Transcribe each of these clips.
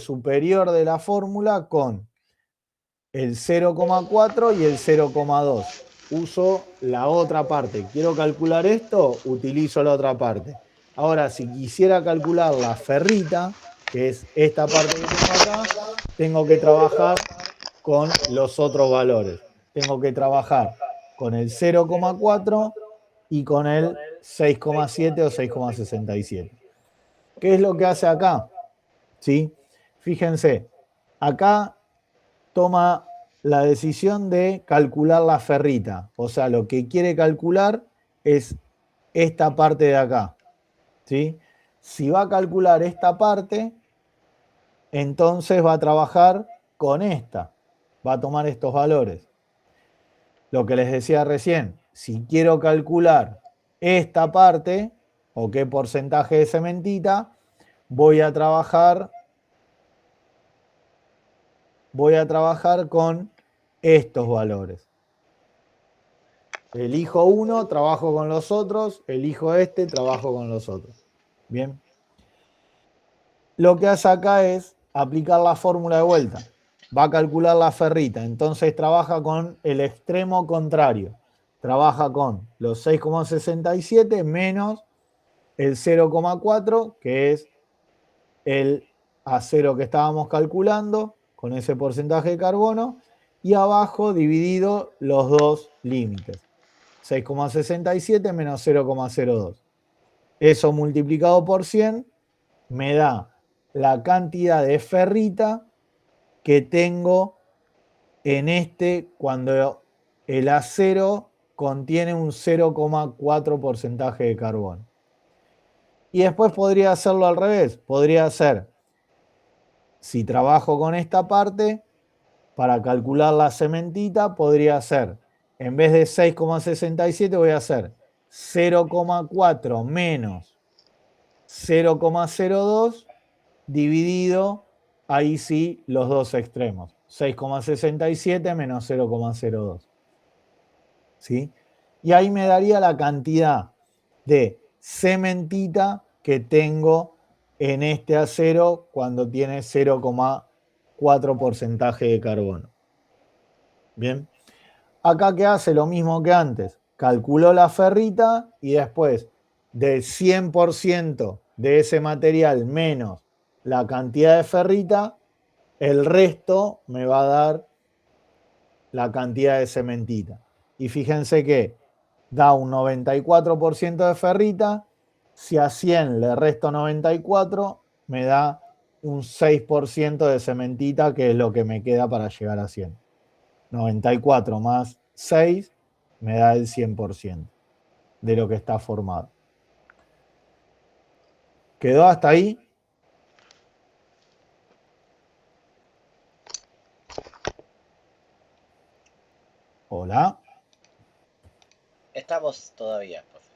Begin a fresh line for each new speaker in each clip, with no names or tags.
superior de la fórmula con el 0,4 y el 0,2. Uso la otra parte. ¿Quiero calcular esto? Utilizo la otra parte. Ahora, si quisiera calcular la ferrita, que es esta parte que tengo acá, tengo que trabajar con los otros valores. Tengo que trabajar con el 0,4 y con el 6,7 o 6,67. ¿Qué es lo que hace acá? ¿Sí? Fíjense, acá toma la decisión de calcular la ferrita. O sea, lo que quiere calcular es esta parte de acá. ¿Sí? Si va a calcular esta parte, entonces va a trabajar con esta. Va a tomar estos valores. Lo que les decía recién, si quiero calcular esta parte, o qué porcentaje de cementita, voy a trabajar con estos valores. Elijo uno, trabajo con los otros, elijo este, trabajo con los otros. Bien. Lo que hace acá es aplicar la fórmula de vuelta. Va a calcular la ferrita, entonces trabaja con el extremo contrario. Trabaja con los 6,67 menos el 0,4, que es el acero que estábamos calculando, con ese porcentaje de carbono, y abajo dividido los dos límites. 6,67 menos 0,02. Eso multiplicado por 100 me da la cantidad de ferrita que tengo en cuando el acero contiene un 0,4 porcentaje de carbono. Y después podría hacerlo al revés. Podría ser, si trabajo con esta parte, para calcular la cementita, podría ser, en vez de 6,67 voy a hacer 0,4 menos 0,02 dividido, ahí sí, los dos extremos. 6,67 menos 0,02. ¿Sí? Y ahí me daría la cantidad de cementita que tengo en este acero cuando tiene 0,4 porcentaje de carbono. Bien. Acá que hace lo mismo que antes. Calculó la ferrita y después del 100% de ese material menos la cantidad de ferrita, el resto me va a dar la cantidad de cementita. Y fíjense que da un 94% de ferrita. Si a 100 le resto 94, me da un 6% de cementita, que es lo que me queda para llegar a 100. 94 más 6 me da el 100% de lo que está formado. ¿Quedó hasta ahí? Hola.
Estamos todavía, profe.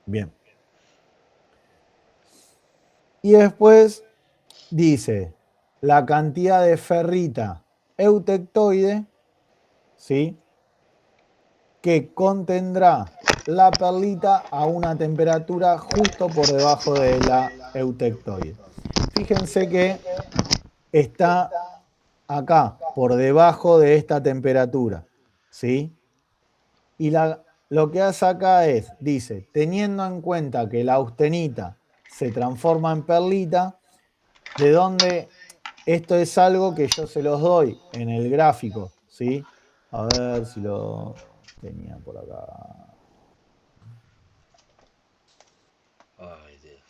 Bien. Y después dice la cantidad de ferrita eutectoide, ¿sí?, que contendrá la perlita a una temperatura justo por debajo de la eutectoide. Fíjense que está acá, por debajo de esta temperatura, ¿sí? Y lo que hace acá es, dice, teniendo en cuenta que la austenita se transforma en perlita, de donde esto es algo que yo se los doy en el gráfico, ¿sí? A ver si lo tenía por acá.
Ay, Dios.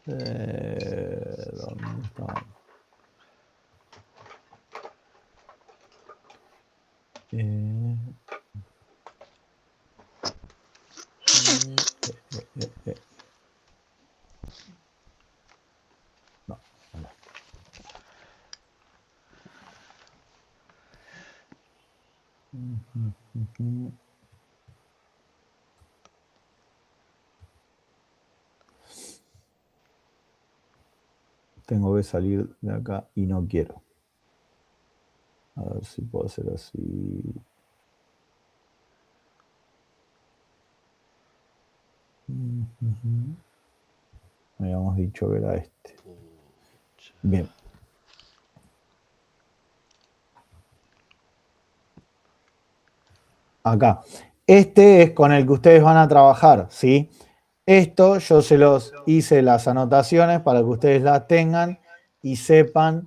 ¿Dónde está? Eh, No, no. Tengo que salir de acá y no quiero. A ver si puedo hacer así. Habíamos dicho que era este. Bien. Acá. Este es con el que ustedes van a trabajar, ¿sí? Esto yo se los hice las anotaciones para que ustedes las tengan y sepan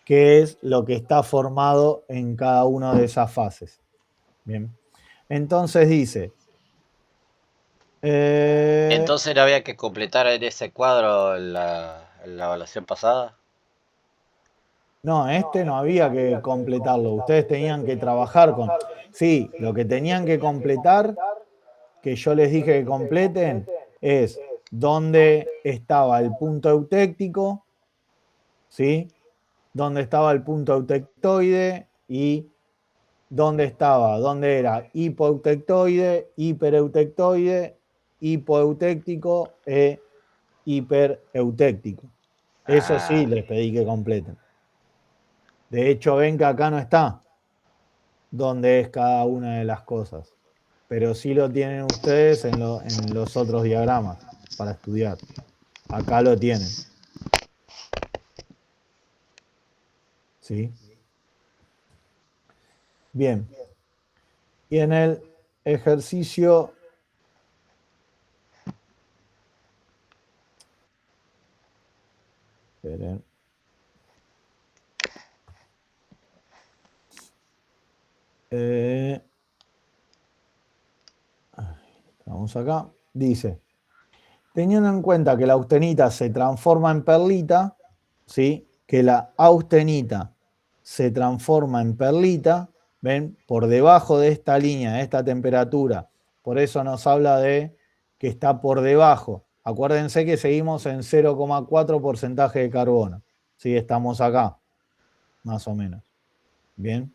qué es lo que está formado en cada una de esas fases. Bien. Entonces dice...
Entonces no había que completar en ese cuadro la evaluación pasada.
No, este no había que completarlo. Ustedes tenían que trabajar con... Sí, lo que tenían que completar, que yo les dije que completen, es dónde estaba el punto eutéctico, ¿sí? Dónde estaba el punto eutectoide y dónde era hipoeutectoide, hipereutectoide, hipoeutéctico e hipereutéctico. Eso sí les pedí que completen. De hecho, ven que acá no está dónde es cada una de las cosas, pero sí lo tienen ustedes en los otros diagramas para estudiar. Acá lo tienen. ¿Sí? Bien. Y en el ejercicio... Esperen. Vamos acá. Dice, teniendo en cuenta que la austenita se transforma en perlita, ¿sí? Que la austenita se transforma en perlita, ¿ven? Por debajo de esta línea, de esta temperatura. Por eso nos habla de que está por debajo. Acuérdense que seguimos en 0,4% de carbono. ¿Sí? Estamos acá, más o menos. Bien.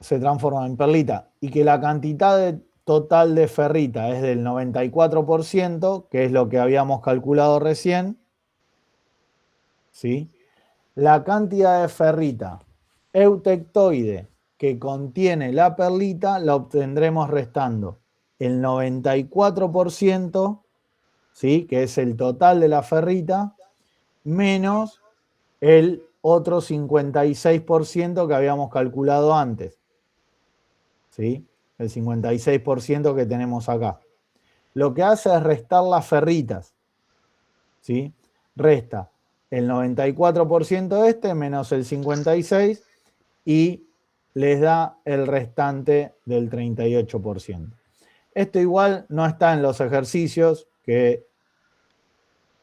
Se transforma en perlita y que la cantidad total de ferrita es del 94%, que es lo que habíamos calculado recién, ¿sí? La cantidad de ferrita eutectoide que contiene la perlita la obtendremos restando el 94%, ¿sí? Que es el total de la ferrita, menos el otro 56% que habíamos calculado antes. ¿Sí? El 56% que tenemos acá. Lo que hace es restar las ferritas. ¿Sí? Resta el 94% de este menos el 56% y les da el restante del 38%. Esto igual no está en los ejercicios, que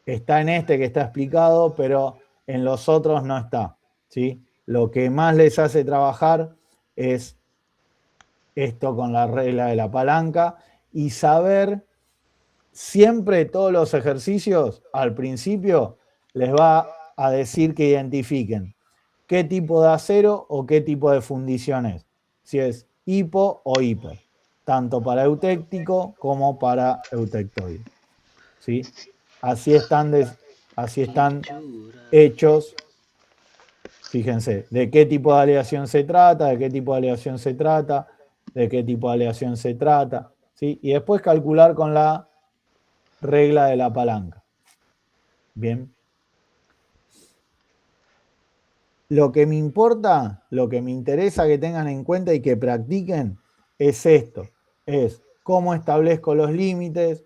está en este que está explicado, pero en los otros no está. ¿Sí? Lo que más les hace trabajar es esto con la regla de la palanca y saber siempre todos los ejercicios al principio les va a decir que identifiquen qué tipo de acero o qué tipo de fundición es, si es hipo o hiper, tanto para eutéctico como para eutectoide. ¿Sí? Así están hechos. Fíjense, de qué tipo de aleación se trata, de qué tipo de aleación se trata, de qué tipo de aleación se trata, ¿sí? Y después calcular con la regla de la palanca. Bien. Lo que me importa, lo que me interesa que tengan en cuenta y que practiquen es esto, es cómo establezco los límites,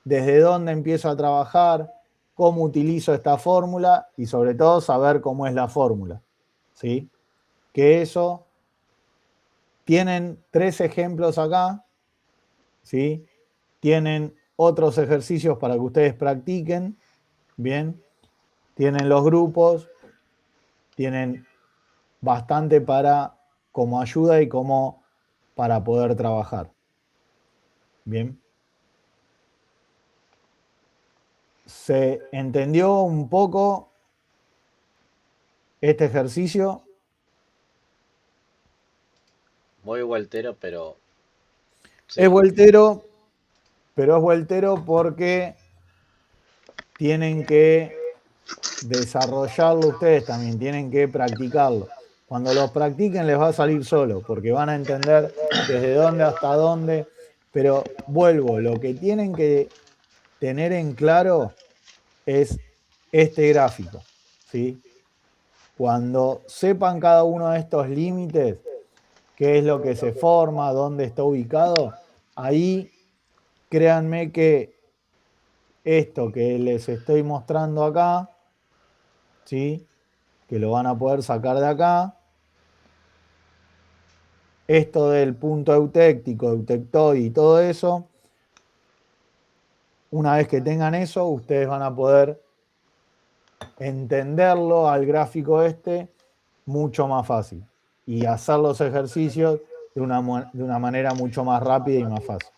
desde dónde empiezo a trabajar, cómo utilizo esta fórmula y sobre todo saber cómo es la fórmula, ¿sí? Que eso... Tienen 3 ejemplos acá, ¿sí? Tienen otros ejercicios para que ustedes practiquen, ¿bien? Tienen los grupos, tienen bastante para como ayuda y como para poder trabajar, ¿bien? ¿Se entendió un poco este ejercicio?
Muy vueltero, pero... Sí.
Es vueltero, pero es vueltero porque tienen que desarrollarlo ustedes también, tienen que practicarlo. Cuando los practiquen les va a salir solo, porque van a entender desde dónde hasta dónde. Pero vuelvo, lo que tienen que tener en claro es este gráfico, ¿sí? Cuando sepan cada uno de estos límites, qué es lo que se forma, dónde está ubicado, ahí créanme que esto que les estoy mostrando acá, ¿sí? Que lo van a poder sacar de acá, esto del punto eutéctico, eutectoide y todo eso, una vez que tengan eso, ustedes van a poder entenderlo al gráfico este mucho más fácil y hacer los ejercicios de una manera mucho más rápida y más fácil.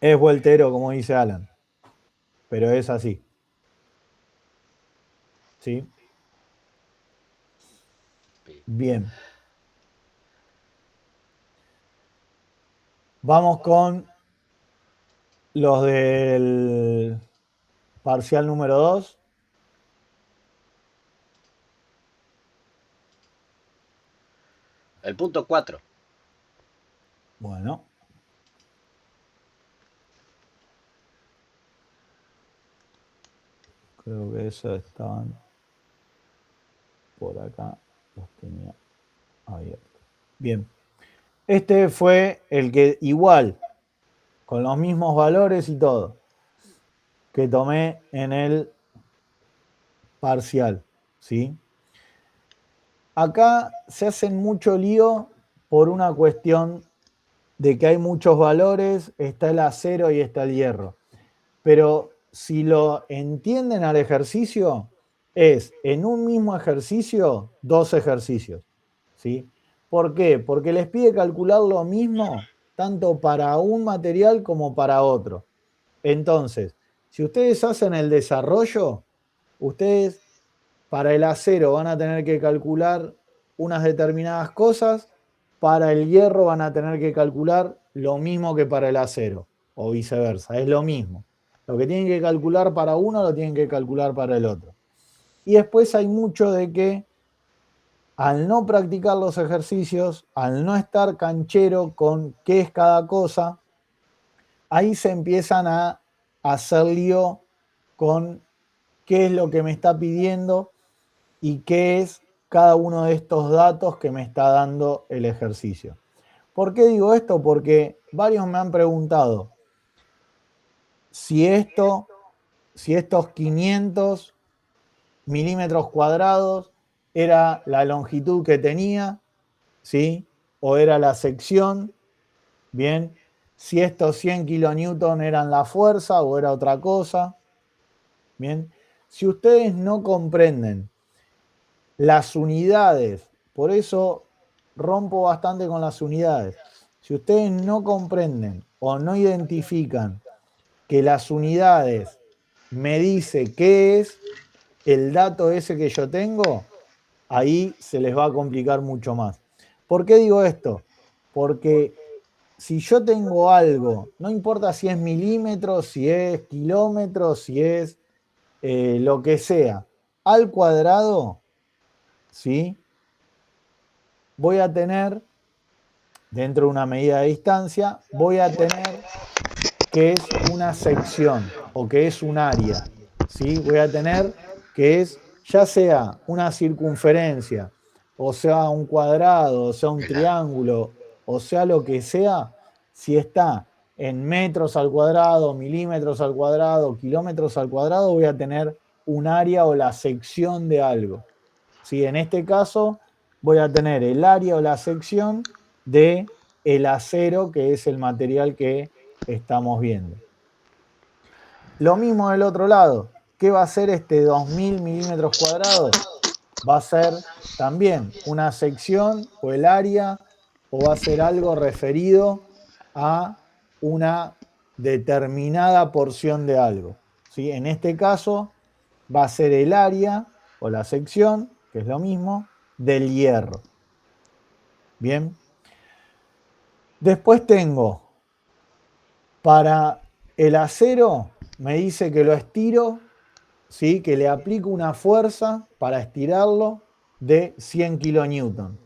Es vueltero, como dice Alan, pero es así. ¿Sí? Bien. Vamos con los del parcial número 2.
El punto 4.
Bueno. Creo que esos estaban por acá. Los tenía abiertos. Bien. Este fue el que igual, con los mismos valores y todo, que tomé en el parcial. ¿Sí? Acá se hacen mucho lío por una cuestión de que hay muchos valores, está el acero y está el hierro. Pero si lo entienden al ejercicio, es en un mismo ejercicio, dos ejercicios. ¿Sí? ¿Por qué? Porque les pide calcular lo mismo tanto para un material como para otro. Entonces, si ustedes hacen el desarrollo, ustedes para el acero van a tener que calcular unas determinadas cosas, para el hierro van a tener que calcular lo mismo que para el acero, o viceversa, es lo mismo. Lo que tienen que calcular para uno lo tienen que calcular para el otro. Y después hay mucho de que al no practicar los ejercicios, al no estar canchero con qué es cada cosa, ahí se empiezan a hacer lío con qué es lo que me está pidiendo y qué es cada uno de estos datos que me está dando el ejercicio. ¿Por qué digo esto? Porque varios me han preguntado si estos 500 milímetros cuadrados era la longitud que tenía, ¿sí? O era la sección, bien. Si estos 100 kilonewton eran la fuerza o era otra cosa, bien. Si ustedes no comprenden las unidades, por eso rompo bastante con las unidades. Si ustedes no comprenden o no identifican que las unidades me dice qué es el dato ese que yo tengo, ahí se les va a complicar mucho más. ¿Por qué digo esto? Porque si yo tengo algo, no importa si es milímetros, si es kilómetros, si es lo que sea, al cuadrado, ¿sí? Voy a tener, dentro de una medida de distancia, voy a tener que es una sección o que es un área. ¿Sí? Voy a tener que es ya sea una circunferencia, o sea un cuadrado, o sea un triángulo, o sea lo que sea, si está en metros al cuadrado, milímetros al cuadrado, kilómetros al cuadrado, voy a tener un área o la sección de algo. ¿Sí? En este caso voy a tener el área o la sección de el acero, que es el material que estamos viendo. Lo mismo del otro lado. ¿Qué va a ser este 2000 milímetros cuadrados? Va a ser también una sección o el área, o va a ser algo referido a una determinada porción de algo. ¿Sí? En este caso va a ser el área o la sección, que es lo mismo, del hierro. Bien. Después tengo para el acero, me dice que lo estiro ¿sí? Que le aplico una fuerza para estirarlo de 100 kilonewton.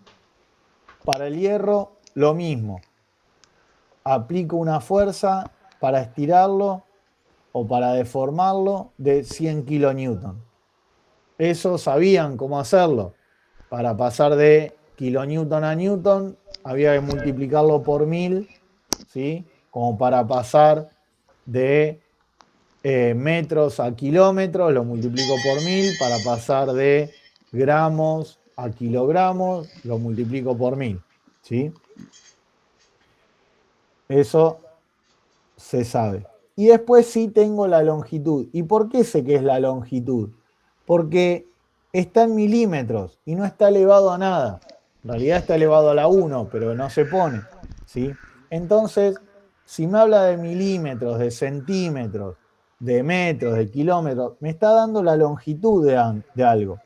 Para el hierro, lo mismo. Aplico una fuerza para estirarlo o para deformarlo de 100 kilonewton. Eso sabían cómo hacerlo. Para pasar de kilonewton a newton había que multiplicarlo por 1000, ¿sí? Como para pasar de metros a kilómetros, lo multiplico por 1000. Para pasar de gramos a kilogramos, lo multiplico por 1000, ¿sí? Eso se sabe. Y después sí tengo la longitud. ¿Y por qué sé que es la longitud? Porque está en milímetros y no está elevado a nada. En realidad está elevado a la 1, pero no se pone, ¿sí? Entonces, si me habla de milímetros, de centímetros, de metros, de kilómetros, me está dando la longitud de algo.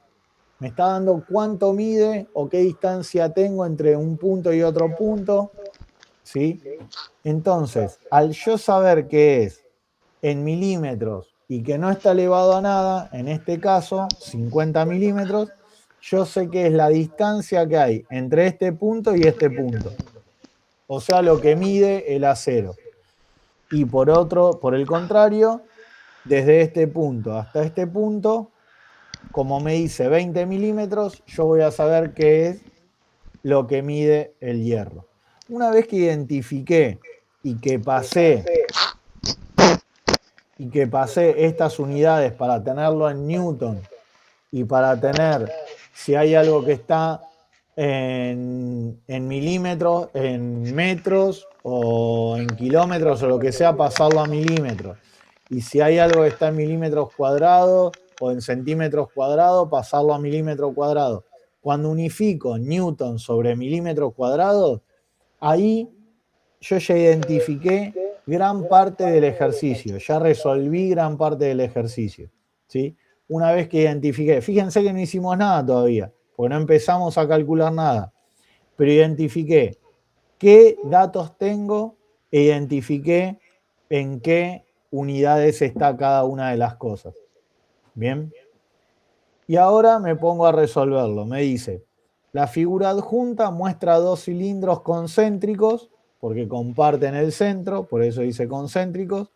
Me está dando cuánto mide o qué distancia tengo entre un punto y otro punto, ¿sí? Entonces, al yo saber que es en milímetros y que no está elevado a nada, en este caso 50 milímetros, yo sé que es la distancia que hay entre este punto y este punto. O sea, lo que mide el acero. Y por el contrario, desde este punto hasta este punto, como me dice 20 milímetros, yo voy a saber qué es lo que mide el hierro. Una vez que identifiqué y que pasé estas unidades para tenerlo en newton y para tener si hay algo que está en milímetros, en metros o en kilómetros o lo que sea, pasarlo a milímetros. Y si hay algo que está en milímetros cuadrados o en centímetros cuadrados, pasarlo a milímetros cuadrados. Cuando unifico newton sobre milímetros cuadrados, ahí yo ya identifiqué gran parte del ejercicio, ya resolví gran parte del ejercicio, ¿sí? Una vez que identifiqué, fíjense que no hicimos nada todavía, porque no empezamos a calcular nada, pero identifiqué qué datos tengo e identifiqué en qué unidades está cada una de las cosas. Bien. Y ahora me pongo a resolverlo. Me dice, la figura adjunta muestra dos cilindros concéntricos, porque comparten el centro, por eso dice concéntricos,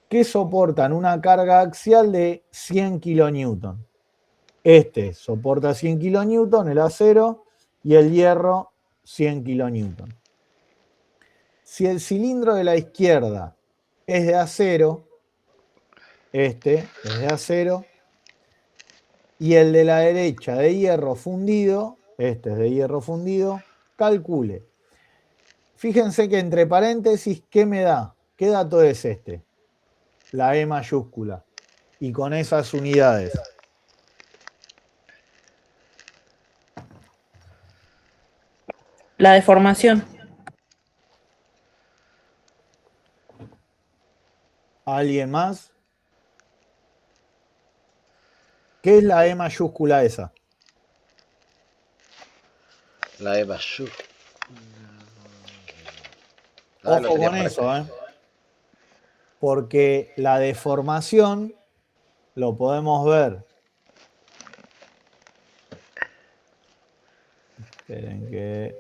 que soportan una carga axial de 100 kilonewton. Este soporta 100 kilonewton, el acero, y el hierro 100 kilonewton. Si el cilindro de la izquierda es de acero, este es de acero, y el de la derecha de hierro fundido, este es de hierro fundido, calcule. Fíjense que entre paréntesis, ¿qué me da? ¿Qué dato es este? La E mayúscula. Y con esas unidades.
La deformación.
¿Alguien más? ¿Qué es la E mayúscula esa?
La de Bashu. Ah, lo
Ojo
tenía
con
por
eso,
acá.
porque la deformación lo podemos ver. Esperen que...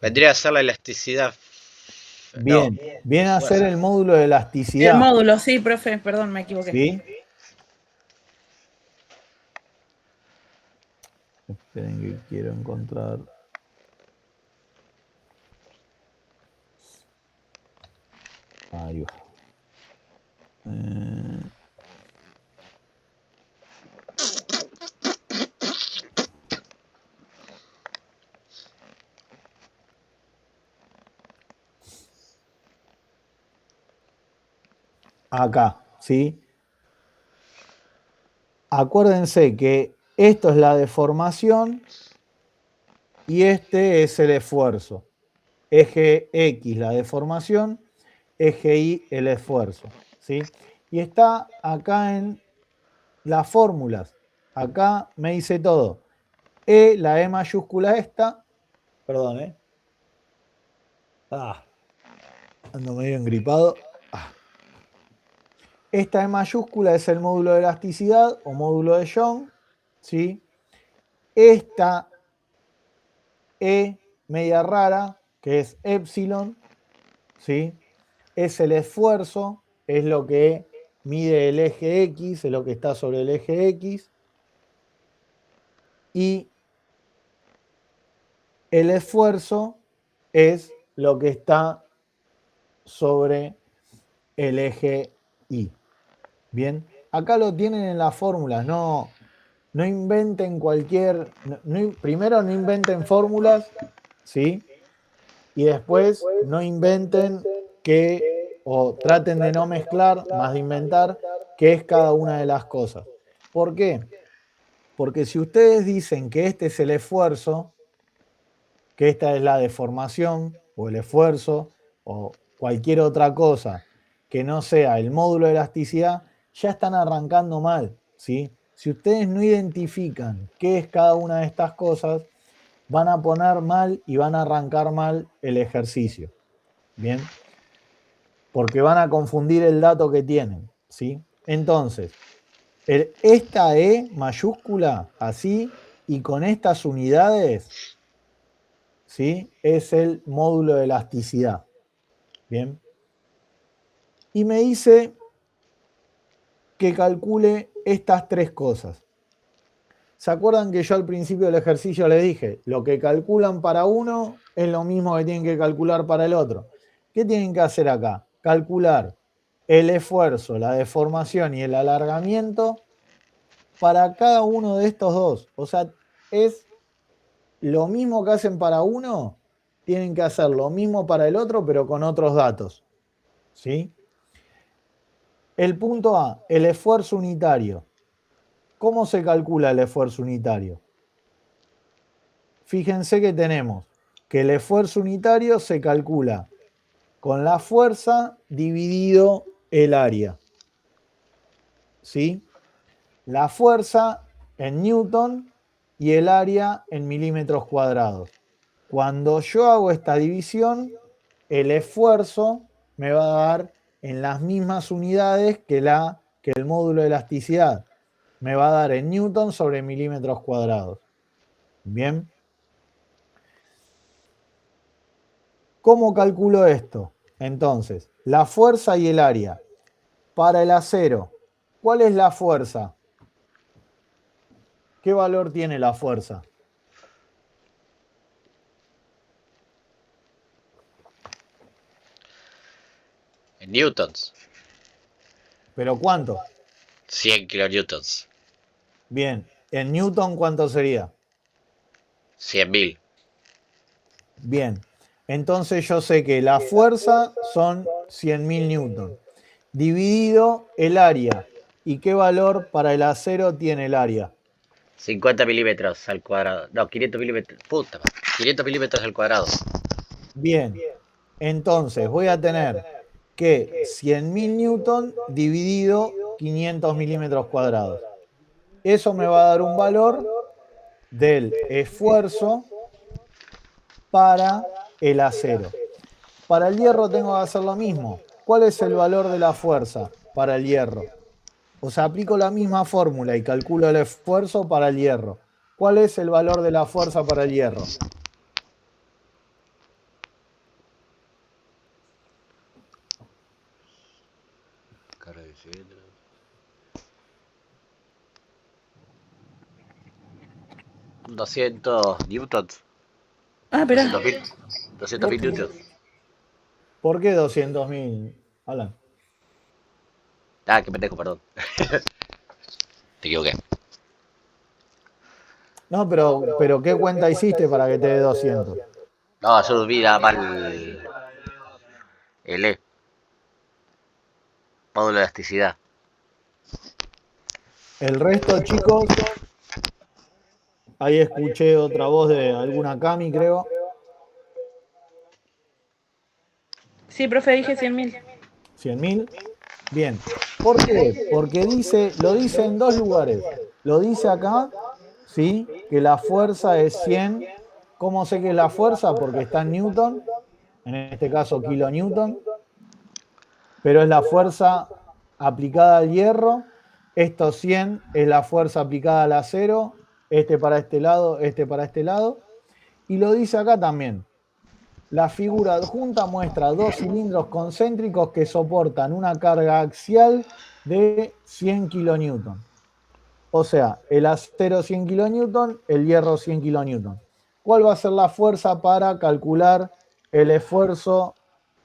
Vendría a ser la elasticidad. No,
Bien, viene a ser
fuerza.
el módulo de
El
elasticidad,
módulo, sí, profe, perdón, me equivoqué.
¿sí? Esperen que quiero encontrar... Ahí va. Acá, ¿sí? Acuérdense que esto es la deformación y este es el esfuerzo. Eje X la deformación, eje Y el esfuerzo, ¿sí? Y está acá en las fórmulas. Acá me dice todo. La E mayúscula esta, perdón, ando medio engripado. Esta E mayúscula es el módulo de elasticidad o módulo de Young, ¿sí? Esta E media rara, que es epsilon, ¿sí? Es el esfuerzo, es lo que mide el eje X, es lo que está sobre el eje X. Y el esfuerzo es lo que está sobre el eje Y. Bien, acá lo tienen en las fórmulas, no inventen primero no inventen fórmulas, ¿sí? Y después no inventen o traten de no mezclar, más de inventar, qué es cada una de las cosas. ¿Por qué? Porque si ustedes dicen que este es el esfuerzo, que esta es la deformación o el esfuerzo o cualquier otra cosa que no sea el módulo de elasticidad, ya están arrancando mal, ¿sí? Si ustedes no identifican qué es cada una de estas cosas, van a poner mal y van a arrancar mal el ejercicio, ¿bien? Porque van a confundir el dato que tienen, ¿sí? Entonces, esta E mayúscula, así, y con estas unidades, ¿sí? Es el módulo de elasticidad. Bien. Y me dice que calcule estas tres cosas. ¿Se acuerdan que yo al principio del ejercicio les dije? Lo que calculan para uno es lo mismo que tienen que calcular para el otro. ¿Qué tienen que hacer acá? Calcular el esfuerzo, la deformación y el alargamiento para cada uno de estos dos. O sea, es lo mismo que hacen para uno, tienen que hacer lo mismo para el otro, pero con otros datos. ¿Sí? El punto A, el esfuerzo unitario. ¿Cómo se calcula el esfuerzo unitario? Fíjense que tenemos que el esfuerzo unitario se calcula con la fuerza dividido el área. ¿Sí? La fuerza en newton y el área en milímetros cuadrados. Cuando yo hago esta división, el esfuerzo me va a dar en las mismas unidades que el módulo de elasticidad. Me va a dar en newton sobre milímetros cuadrados. Bien. ¿Cómo calculo esto? Entonces, la fuerza y el área. Para el acero, ¿cuál es la fuerza? ¿Qué valor tiene la fuerza?
En newtons,
¿Pero cuánto?
100 kilonewtons,
Bien, en newton, ¿cuánto sería?
100.000.
Bien, entonces yo sé que la fuerza son 100.000 newton, dividido el área. ¿Y qué valor para el acero tiene el área?
50 milímetros al cuadrado. No, 500 milímetros. Puta, 500 milímetros al cuadrado.
Bien, entonces voy a tener que 100.000 newton dividido 500 milímetros cuadrados. Eso me va a dar un valor del esfuerzo para el acero. Para el hierro tengo que hacer lo mismo. ¿Cuál es el valor de la fuerza para el hierro? O sea, aplico la misma fórmula y calculo el esfuerzo para el hierro. ¿Cuál es el valor de la fuerza para el hierro?
Carga de cilindro. 200 newtons.
Ah, espera.
200.000 newtons.
¿Por qué 200.000? Alan.
Ah, qué pendejo, perdón. Te equivoqué.
No, pero ¿qué cuenta hiciste para que te dé 200?
No, yo vi nada mal el E. Módulo de elasticidad.
El resto, chicos, ahí escuché otra voz de alguna Cami, creo.
Sí, profe, dije 100.000.
100.000. Bien. ¿Por qué? Porque lo dice en dos lugares. Lo dice acá, ¿sí? Que la fuerza es 100. ¿Cómo sé que es la fuerza? Porque está en newton, en este caso kilonewton, pero es la fuerza aplicada al hierro, estos 100 es la fuerza aplicada al acero, este para este lado, este para este lado. Y lo dice acá también. La figura adjunta muestra dos cilindros concéntricos que soportan una carga axial de 100 kilonewton. O sea, el acero 100 kilonewton, el hierro 100 kilonewton. ¿Cuál va a ser la fuerza para calcular el esfuerzo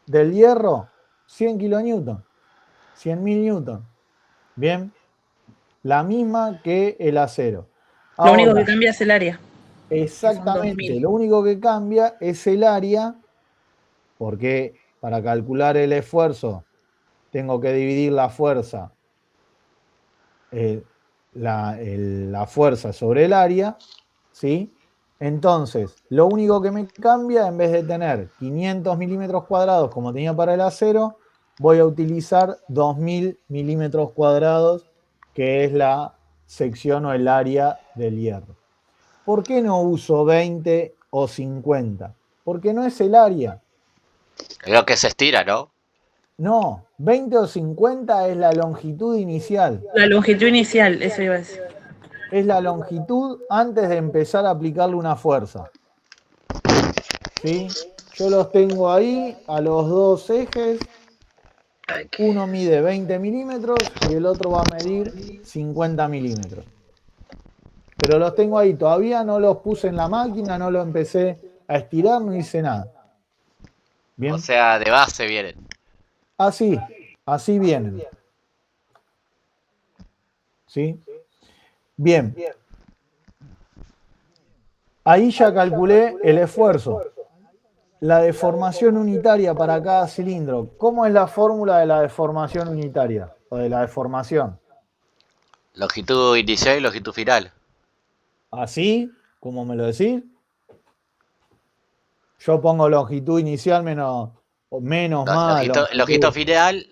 del hierro? 100 kilonewton, 100.000 newton. Bien, la misma que el acero.
Lo único que
Ahora,
cambia es el área, que son
exactamente,
2000.
lo único que cambia es el área, porque para calcular el esfuerzo tengo que dividir la fuerza, la fuerza sobre el área, ¿sí? Entonces, lo único que me cambia, en vez de tener 500 milímetros cuadrados como tenía para el acero, voy a utilizar 2000 milímetros cuadrados, que es la sección o el área del hierro. ¿Por qué no uso 20 o 50? Porque no es el área.
Es lo que se estira, ¿no?
No, 20 o 50 es la longitud inicial.
La longitud inicial, eso iba a decir.
Es la longitud antes de empezar a aplicarle una fuerza. ¿Sí? Yo los tengo ahí a los dos ejes. Uno mide 20 milímetros y el otro va a medir 50 milímetros. Pero los tengo ahí, todavía no los puse en la máquina, no los empecé a estirar, no hice nada. Bien.
O sea, de base vienen.
Así vienen. ¿Sí? Bien. Ahí ya calculé el esfuerzo. La deformación unitaria para cada cilindro. ¿Cómo es la fórmula de la deformación unitaria? O de la deformación.
Longitud inicial y longitud final.
Así, como me lo decís. Yo pongo longitud inicial menos
No,
más
longitud final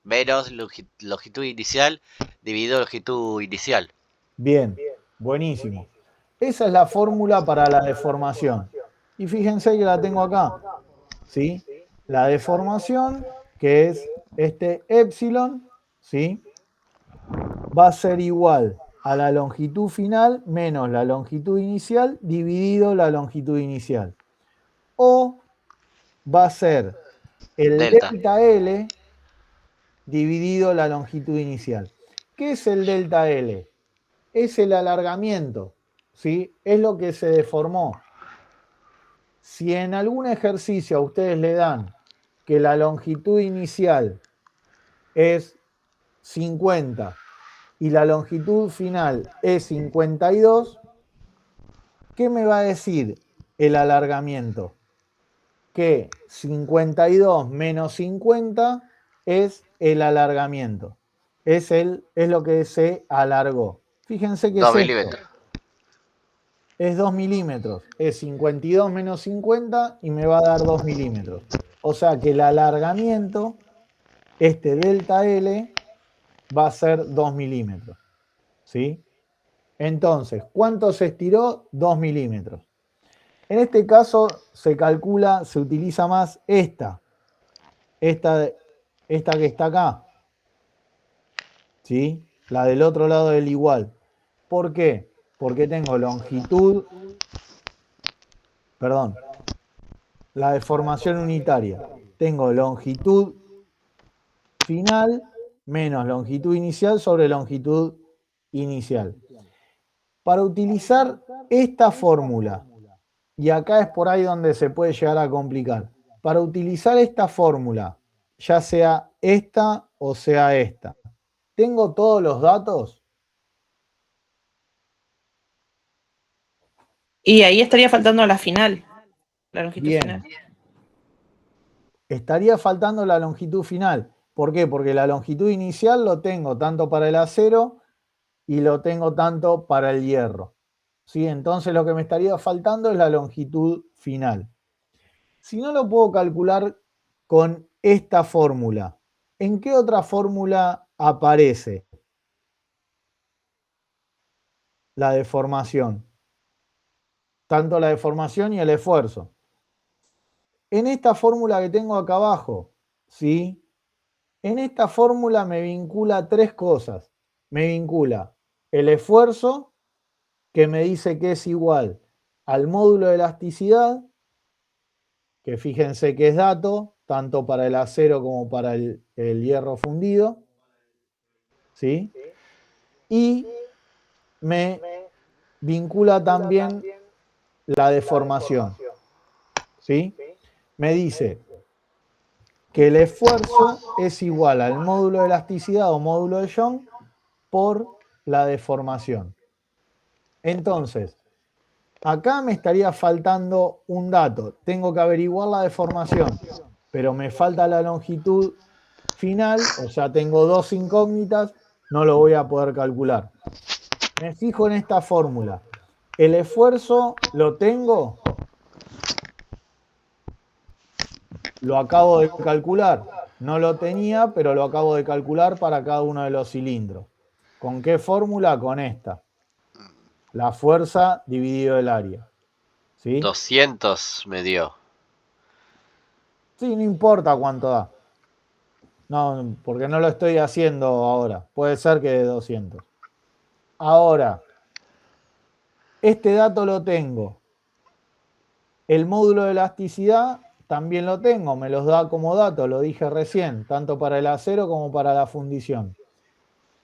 menos longitud inicial dividido longitud inicial.
Bien, buenísimo. Esa es la fórmula para la deformación. Y fíjense que la tengo acá. ¿Sí? La deformación, que es este epsilon, ¿sí? Va a ser igual a la longitud final menos la longitud inicial dividido la longitud inicial. O va a ser el
Delta.
delta L dividido la longitud inicial. ¿Qué es el delta L? Es el alargamiento, ¿sí? Es lo que se deformó. Si en algún ejercicio a ustedes le dan que la longitud inicial es 50 y la longitud final es 52, ¿qué me va a decir el alargamiento? Que 52 menos 50 es el alargamiento. Es lo que se alargó. Fíjense que
2
es esto.
milímetros.
Es 2 milímetros. Es 52 menos 50 y me va a dar 2 milímetros. O sea que el alargamiento, este delta L, va a ser 2 milímetros. ¿Sí? Entonces, ¿cuánto se estiró? 2 milímetros. En este caso se calcula, se utiliza más esta que está acá. ¿Sí? La del otro lado del igual. ¿Por qué? Porque tengo longitud, perdón, la deformación unitaria. Tengo longitud final menos longitud inicial sobre longitud inicial. Para utilizar esta fórmula, y acá es por ahí donde se puede llegar a complicar, para utilizar esta fórmula, ya sea esta o sea esta, ¿tengo todos los datos?
Y ahí estaría faltando la final, la longitud
Bien.
final.
Estaría faltando la longitud final. ¿Por qué? Porque la longitud inicial lo tengo tanto para el acero y lo tengo tanto para el hierro. ¿Sí? Entonces lo que me estaría faltando es la longitud final. Si no lo puedo calcular con esta fórmula, ¿en qué otra fórmula aparece la deformación? Tanto la deformación y el esfuerzo. En esta fórmula que tengo acá abajo, ¿sí? En esta fórmula me vincula tres cosas. Me vincula el esfuerzo, que me dice que es igual al módulo de elasticidad, que fíjense que es dato, tanto para el acero como para el hierro fundido, ¿sí? Y me vincula también la deformación, ¿sí? Me dice que el esfuerzo es igual al módulo de elasticidad o módulo de Young por la deformación. Entonces, acá me estaría faltando un dato. Tengo que averiguar la deformación, pero me falta la longitud final, o sea, tengo dos incógnitas, no lo voy a poder calcular. Me fijo en esta fórmula. El esfuerzo lo tengo, lo acabo de calcular. No lo tenía, pero lo acabo de calcular para cada uno de los cilindros. ¿Con qué fórmula? Con esta. La fuerza dividido el área. ¿Sí?
200 me dio.
Sí, no importa cuánto da. No, porque no lo estoy haciendo ahora. Puede ser que de 200. Ahora, este dato lo tengo. El módulo de elasticidad también lo tengo. Me los da como dato, lo dije recién, tanto para el acero como para la fundición.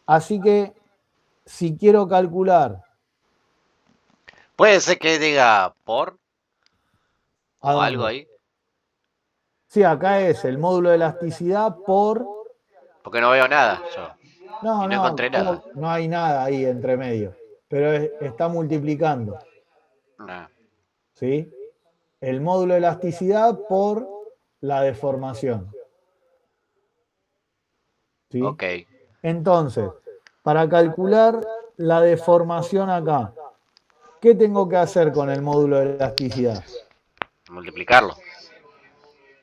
Así que, si quiero calcular...
Puede ser que diga por
¿A
o algo
dónde?
ahí.
Sí, acá es el módulo de elasticidad por...
Porque no veo nada yo.
No,
Y no
no,
encontré nada.
no hay nada ahí entre medio. Pero está multiplicando.
No.
¿Sí? El módulo de elasticidad por la deformación. ¿Sí?
Ok.
Entonces, para calcular la deformación acá, ¿qué tengo que hacer con el módulo de elasticidad?
Multiplicarlo.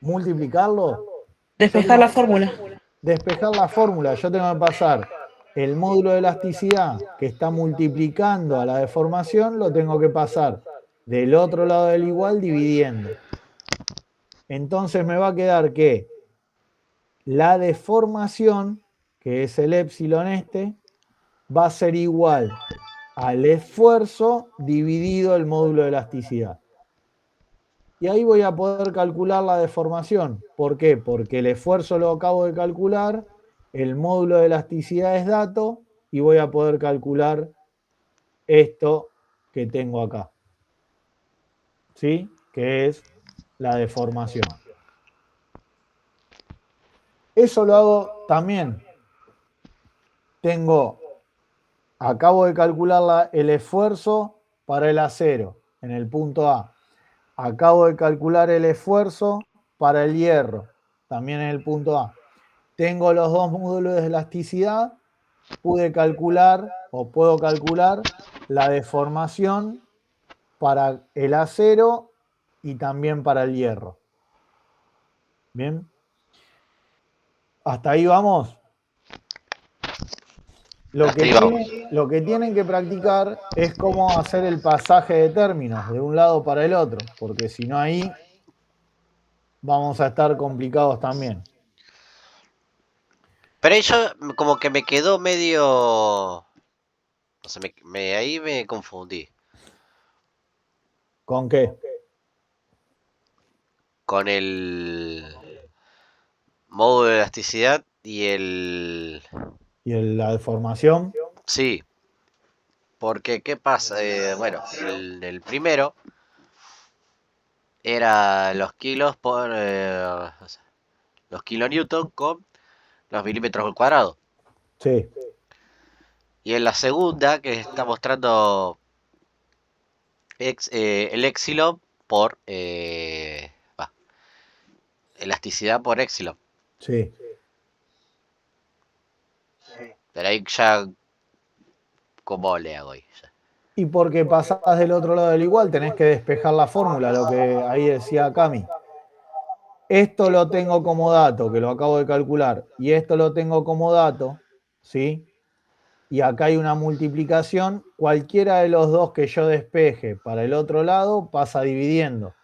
¿Multiplicarlo? Yo
Despejar la
tengo
fórmula.
despejar la fórmula. Yo tengo que pasar el módulo de elasticidad que está multiplicando a la deformación, lo tengo que pasar del otro lado del igual dividiendo. Entonces me va a quedar que la deformación, que es el épsilon este, va a ser igual al esfuerzo dividido el módulo de elasticidad. Y ahí voy a poder calcular la deformación. ¿Por qué? Porque el esfuerzo lo acabo de calcular, el módulo de elasticidad es dato y voy a poder calcular esto que tengo acá. ¿Sí? Que es la deformación. Eso lo hago también. Acabo de calcular el esfuerzo para el acero en el punto A. Acabo de calcular el esfuerzo para el hierro, también en el punto A. Tengo los dos módulos de elasticidad, puedo calcular la deformación para el acero y también para el hierro. ¿Bien? ¿Hasta ahí vamos? Lo que tienen que practicar es cómo hacer el pasaje de términos de un lado para el otro, porque si no ahí vamos a estar complicados también.
Pero eso como que me quedó medio... No sé, ahí me confundí.
¿Con qué?
Con el módulo de elasticidad y el...
¿Y la deformación?
Sí, porque ¿qué pasa? Bueno, el primero era los kilos por... o sea, los kilonewton con los milímetros al cuadrado.
Sí.
Y en la segunda, que está mostrando el epsilon por... elasticidad por epsilon.
Sí.
Pero ahí ya... ¿Cómo le hago ahí?
Y porque pasás del otro lado del igual, tenés que despejar la fórmula, lo que ahí decía Cami. Esto lo tengo como dato, que lo acabo de calcular, y esto lo tengo como dato, ¿sí? Y acá hay una multiplicación, cualquiera de los dos que yo despeje para el otro lado pasa dividiendo.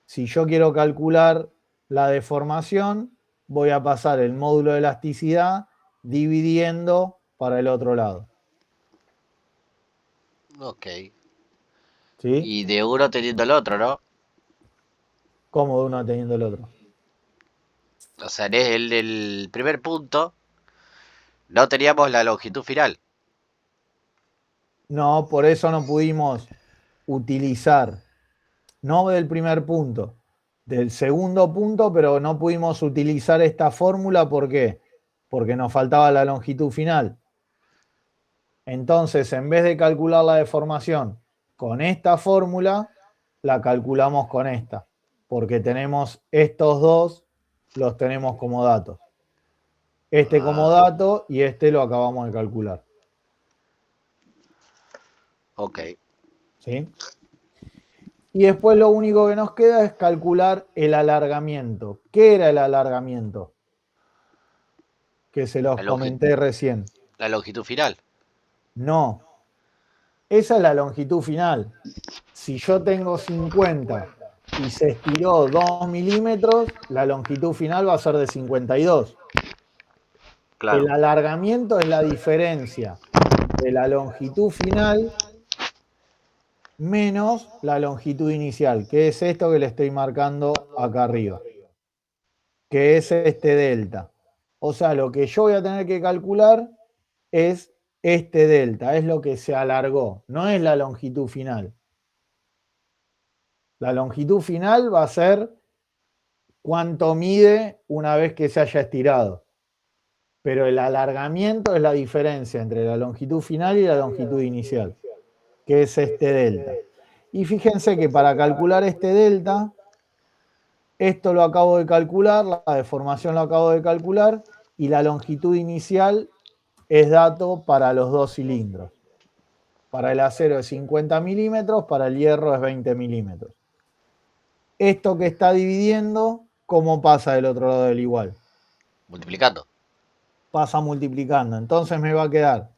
Si yo quiero calcular la deformación, voy a pasar el módulo de elasticidad dividiendo para el otro lado.
Ok.
¿Sí?
Y de uno teniendo el otro, ¿no?
¿Cómo de uno teniendo el otro?
O sea, en el primer punto no teníamos la longitud final.
No, por eso no pudimos utilizar, no del primer punto, del segundo punto, pero no pudimos utilizar esta fórmula. ¿Por qué? Porque nos faltaba la longitud final. Entonces, en vez de calcular la deformación con esta fórmula, la calculamos con esta, porque tenemos estos dos, los tenemos como datos. Este como dato y este lo acabamos de calcular.
Ok.
¿Sí? Y después lo único que nos queda es calcular el alargamiento. ¿Qué era el alargamiento? Que se los
La longi-
comenté recién.
la longitud final.
No, esa es la longitud final. Si yo tengo 50 y se estiró 2 milímetros, la longitud final va a ser de 52.
Claro.
El alargamiento es la diferencia de la longitud final menos la longitud inicial, que es esto que le estoy marcando acá arriba, que es este delta. O sea, lo que yo voy a tener que calcular es este delta, es lo que se alargó, no es la longitud final. La longitud final va a ser cuánto mide una vez que se haya estirado. Pero el alargamiento es la diferencia entre la longitud final y la longitud inicial, que es este delta. Y fíjense que para calcular este delta, esto lo acabo de calcular, la deformación lo acabo de calcular, y la longitud inicial es dato para los dos cilindros. Para el acero es 50 milímetros, para el hierro es 20 milímetros. Esto que está dividiendo, ¿cómo pasa del otro lado del igual?
Multiplicando.
Pasa multiplicando. Entonces me va a quedar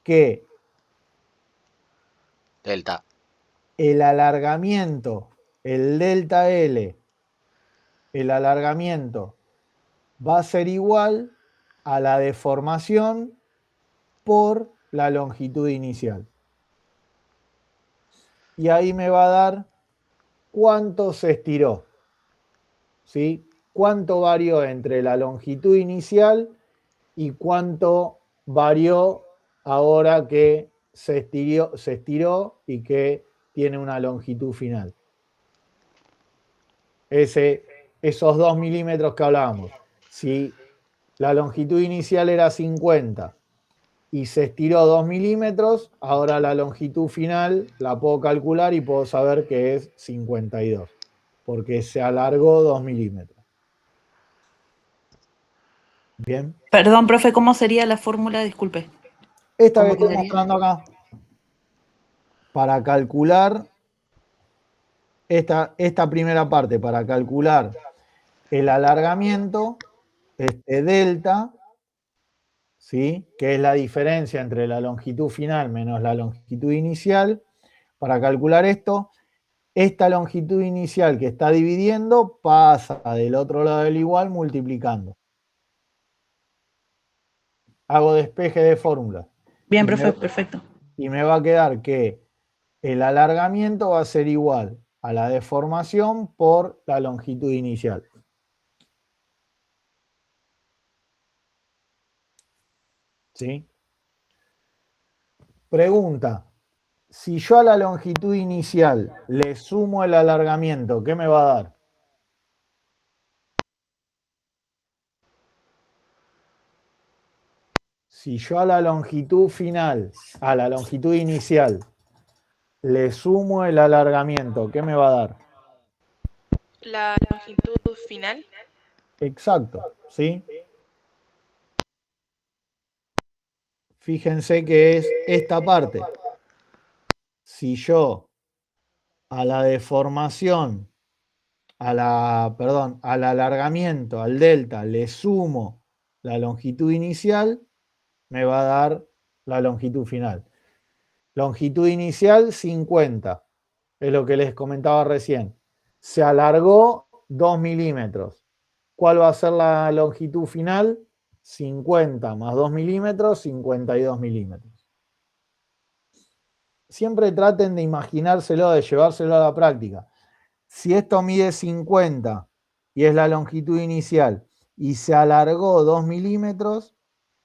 que
Delta.
el alargamiento, el delta L, el alargamiento va a ser igual a la deformación por la longitud inicial. Y ahí me va a dar cuánto se estiró. ¿Sí? Cuánto varió entre la longitud inicial y cuánto varió ahora que se estiró y que tiene una longitud final. Esos 2 milímetros que hablábamos. Si la longitud inicial era 50 y se estiró 2 milímetros, ahora la longitud final la puedo calcular y puedo saber que es 52, porque se alargó 2 milímetros. Bien.
Perdón, profe, ¿cómo sería la fórmula? Disculpe.
Esta que
¿Cómo
estoy
quedaría?
mostrando acá, para calcular esta primera parte, para calcular el alargamiento, este delta, ¿sí? Que es la diferencia entre la longitud final menos la longitud inicial. Para calcular esto, esta longitud inicial que está dividiendo pasa del otro lado del igual multiplicando. Hago despeje de fórmula.
Bien, profe, perfecto.
Y me va a quedar que el alargamiento va a ser igual a la deformación por la longitud inicial. ¿Sí? Pregunta. Si yo a la longitud inicial le sumo el alargamiento, ¿qué me va a dar? Si yo a la longitud final, a la longitud inicial, le sumo el alargamiento, ¿qué me va a dar?
La longitud final.
Exacto, ¿sí? Fíjense que es esta parte. Si yo a la deformación, al alargamiento, al delta, le sumo la longitud inicial, me va a dar la longitud final. Longitud inicial 50, es lo que les comentaba recién. Se alargó 2 milímetros. ¿cuál va a ser la longitud final? 50 más 2 milímetros, 52 milímetros. Siempre traten de imaginárselo, de llevárselo a la práctica. Si esto mide 50 y es la longitud inicial y se alargó 2 milímetros,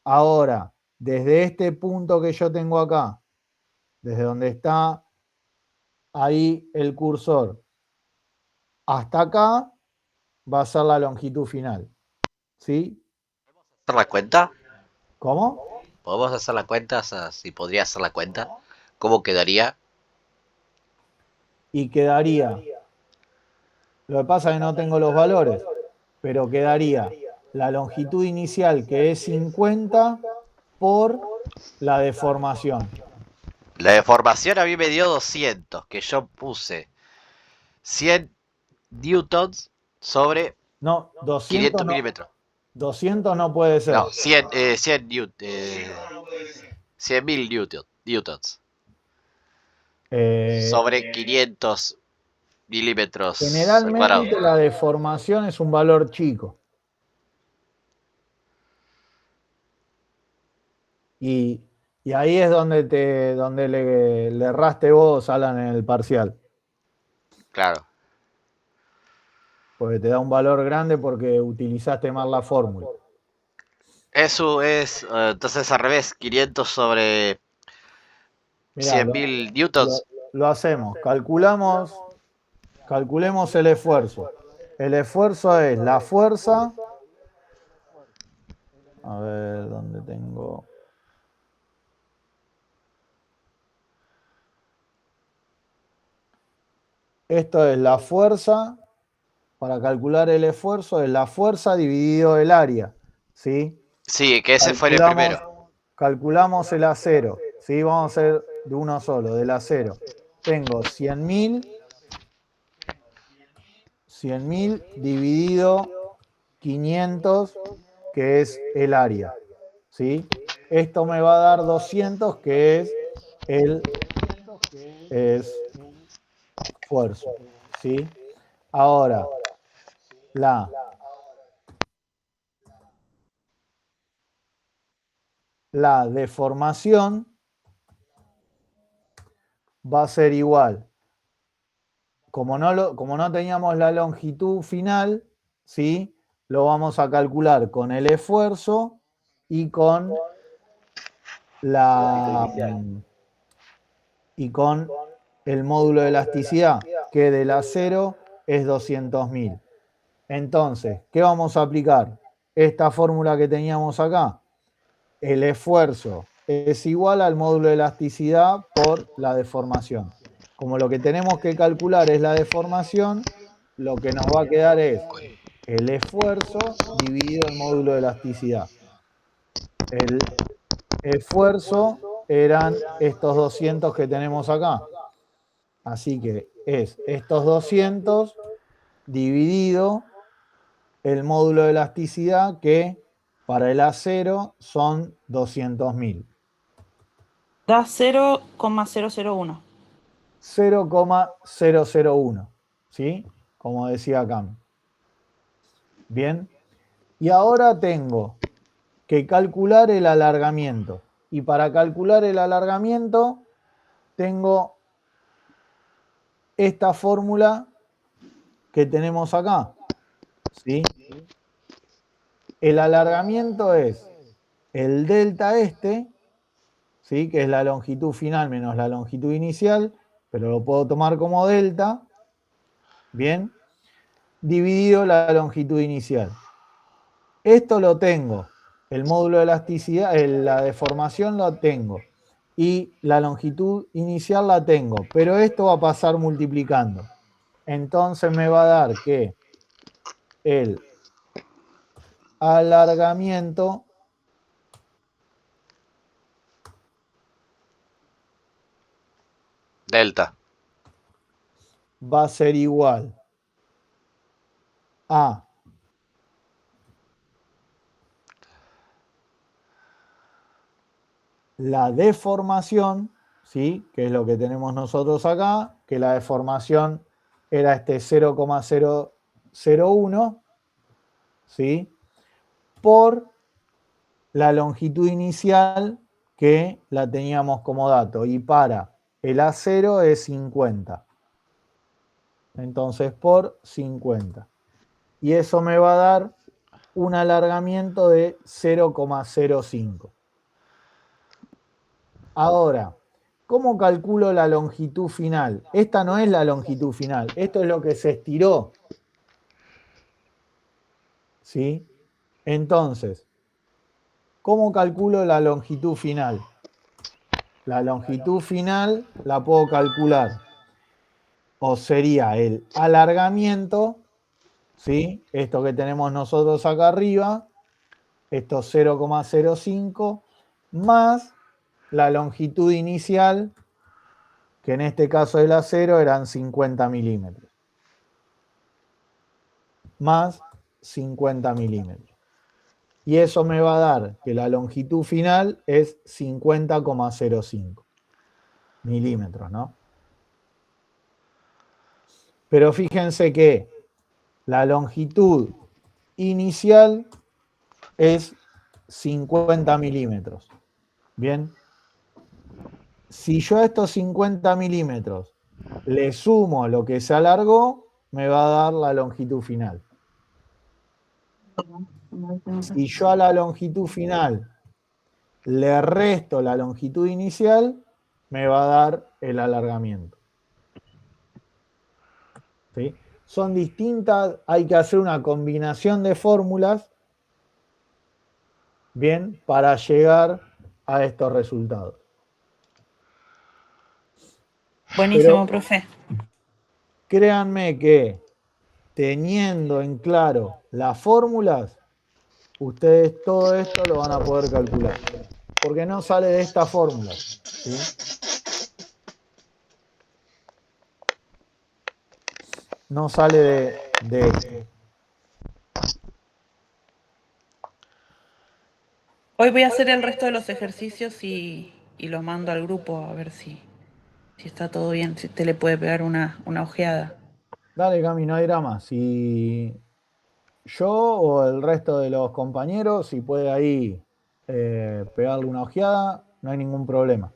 ahora, desde este punto que yo tengo acá, desde donde está ahí el cursor, hasta acá, va a ser la longitud final. ¿Sí?
¿Hacer la cuenta?
¿Cómo?
¿Podemos hacer la cuenta? O sea, si podría hacer la cuenta. ¿Cómo quedaría?
Y quedaría, lo que pasa es que no tengo los valores, pero quedaría la longitud inicial, que es 50, por la deformación.
La deformación a mí me dio 200, que yo puse 100 newtons sobre
No, 200
500
no,
milímetros.
200 no puede ser.
No, 100 100.000 newtons sobre 500 milímetros al cuadrado.
Generalmente la deformación es un valor chico. Y ahí es donde le erraste vos, Alan, en el parcial.
Claro.
Porque te da un valor grande porque utilizaste mal la fórmula.
Eso es, entonces al revés, 500 sobre
Mirá,
100.000 newtons.
lo hacemos. Calculemos el esfuerzo. El esfuerzo es la fuerza. A ver, ¿dónde tengo? Esto es la fuerza. Para calcular el esfuerzo es la fuerza dividido el área. ¿Sí?
Sí, que ese fue el primero.
Calculamos el acero. ¿Sí? Vamos a hacer de uno solo, del acero. Tengo 100.000 dividido 500, que es el área. ¿Sí? Esto me va a dar 200, que es el esfuerzo. ¿Sí? Ahora, la deformación va a ser igual. Como no teníamos la longitud final, ¿sí? Lo vamos a calcular con el esfuerzo y con el módulo de elasticidad, que del acero es 200.000. Entonces, ¿qué vamos a aplicar? Esta fórmula que teníamos acá. El esfuerzo es igual al módulo de elasticidad por la deformación. Como lo que tenemos que calcular es la deformación, lo que nos va a quedar es el esfuerzo dividido el módulo de elasticidad. El esfuerzo eran estos 200 que tenemos acá. Así que es estos 200 dividido el módulo de elasticidad, que para el acero son 200.000.
Da 0,001.
0,001. ¿Sí? Como decía Cam. Bien. Y ahora tengo que calcular el alargamiento. Y para calcular el alargamiento tengo esta fórmula que tenemos acá. ¿Sí? El alargamiento es el delta ¿sí? Que es la longitud final menos la longitud inicial, pero lo puedo tomar como delta, bien, dividido la longitud inicial. Esto lo tengo, el módulo de elasticidad, la deformación lo tengo, y la longitud inicial la tengo, pero esto va a pasar multiplicando. Entonces me va a dar que el alargamiento
Delta.
va a ser igual a la deformación, ¿sí? Que es lo que tenemos nosotros acá, que la deformación era este 0,001, ¿sí? Por la longitud inicial que la teníamos como dato. Y para el A0 es 50. Entonces por 50. Y eso me va a dar un alargamiento de 0,05. Ahora, ¿cómo calculo la longitud final? Esta no es la longitud final, esto es lo que se estiró. ¿Sí? Entonces, ¿cómo calculo la longitud final? La longitud final la puedo calcular, o sería el alargamiento, ¿sí? Esto que tenemos nosotros acá arriba, esto 0,05, más la longitud inicial, que en este caso del acero eran 50 milímetros, más 50 milímetros. Y eso me va a dar que la longitud final es 50,05 milímetros, ¿no? Pero fíjense que la longitud inicial es 50 milímetros. Bien. Si yo a estos 50 milímetros le sumo lo que se alargó, me va a dar la longitud final. Si yo a la longitud final le resto la longitud inicial, me va a dar el alargamiento. ¿Sí? Son distintas, hay que hacer una combinación de fórmulas, bien, para llegar a estos resultados.
Buenísimo,
Pero
profe.
créanme que teniendo en claro las fórmulas, ustedes todo esto lo van a poder calcular. Porque no sale de esta fórmula. ¿Sí? No sale de esto.
Hoy voy a hacer el resto de los ejercicios y los mando al grupo a ver si está todo bien, si usted le puede pegar una ojeada.
Dale, Cami, no hay drama. Si yo o el resto de los compañeros, si puede ahí pegarle una ojeada, no hay ningún problema.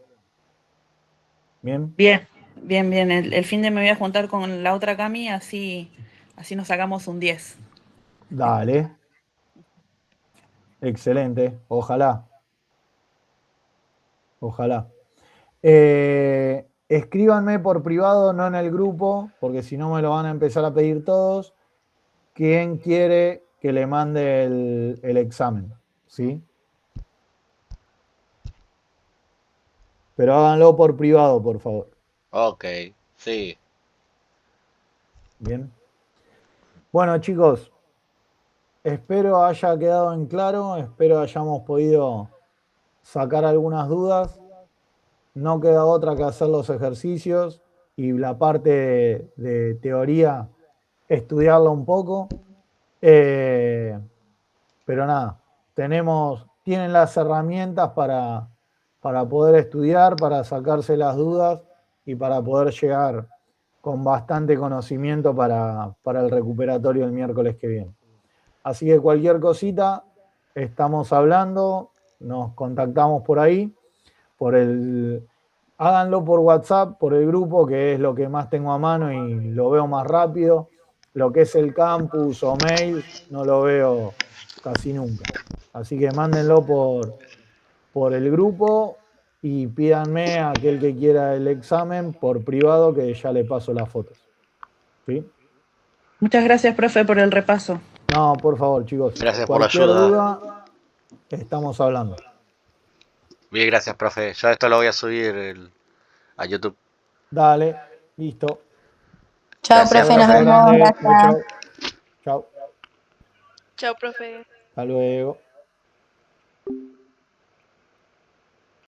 ¿Bien?
Bien, bien, bien. El fin de me voy a juntar con la otra Cami, así nos sacamos un 10.
Dale. Excelente. Ojalá. Ojalá. Escríbanme por privado, no en el grupo, porque si no me lo van a empezar a pedir todos. ¿Quién quiere que le mande el examen? ¿Sí? Pero háganlo por privado, por favor.
Ok, sí.
Bien. Bueno, chicos, espero haya quedado en claro, espero hayamos podido sacar algunas dudas. No queda otra que hacer los ejercicios y la parte de teoría, estudiarla un poco. Pero nada, tienen las herramientas para poder estudiar, para sacarse las dudas y para poder llegar con bastante conocimiento para el recuperatorio el miércoles que viene. Así que cualquier cosita, estamos hablando, nos contactamos por ahí, háganlo por WhatsApp, por el grupo, que es lo que más tengo a mano y lo veo más rápido. Lo que es el campus o mail, no lo veo casi nunca. Así que mándenlo por el grupo y pídanme a aquel que quiera el examen por privado, que ya le paso las fotos. ¿Sí?
Muchas gracias, profe, por el repaso.
No, por favor, chicos.
Gracias por la
Cualquier
ayuda.
duda, estamos hablando.
Bien, gracias, profe. Yo esto lo voy a subir a YouTube.
Dale, listo.
Chao,
Gracias,
profe, nos
profe.
vemos.
Grande.
Gracias.
Chau, chau.
Chao, profe.
Hasta luego.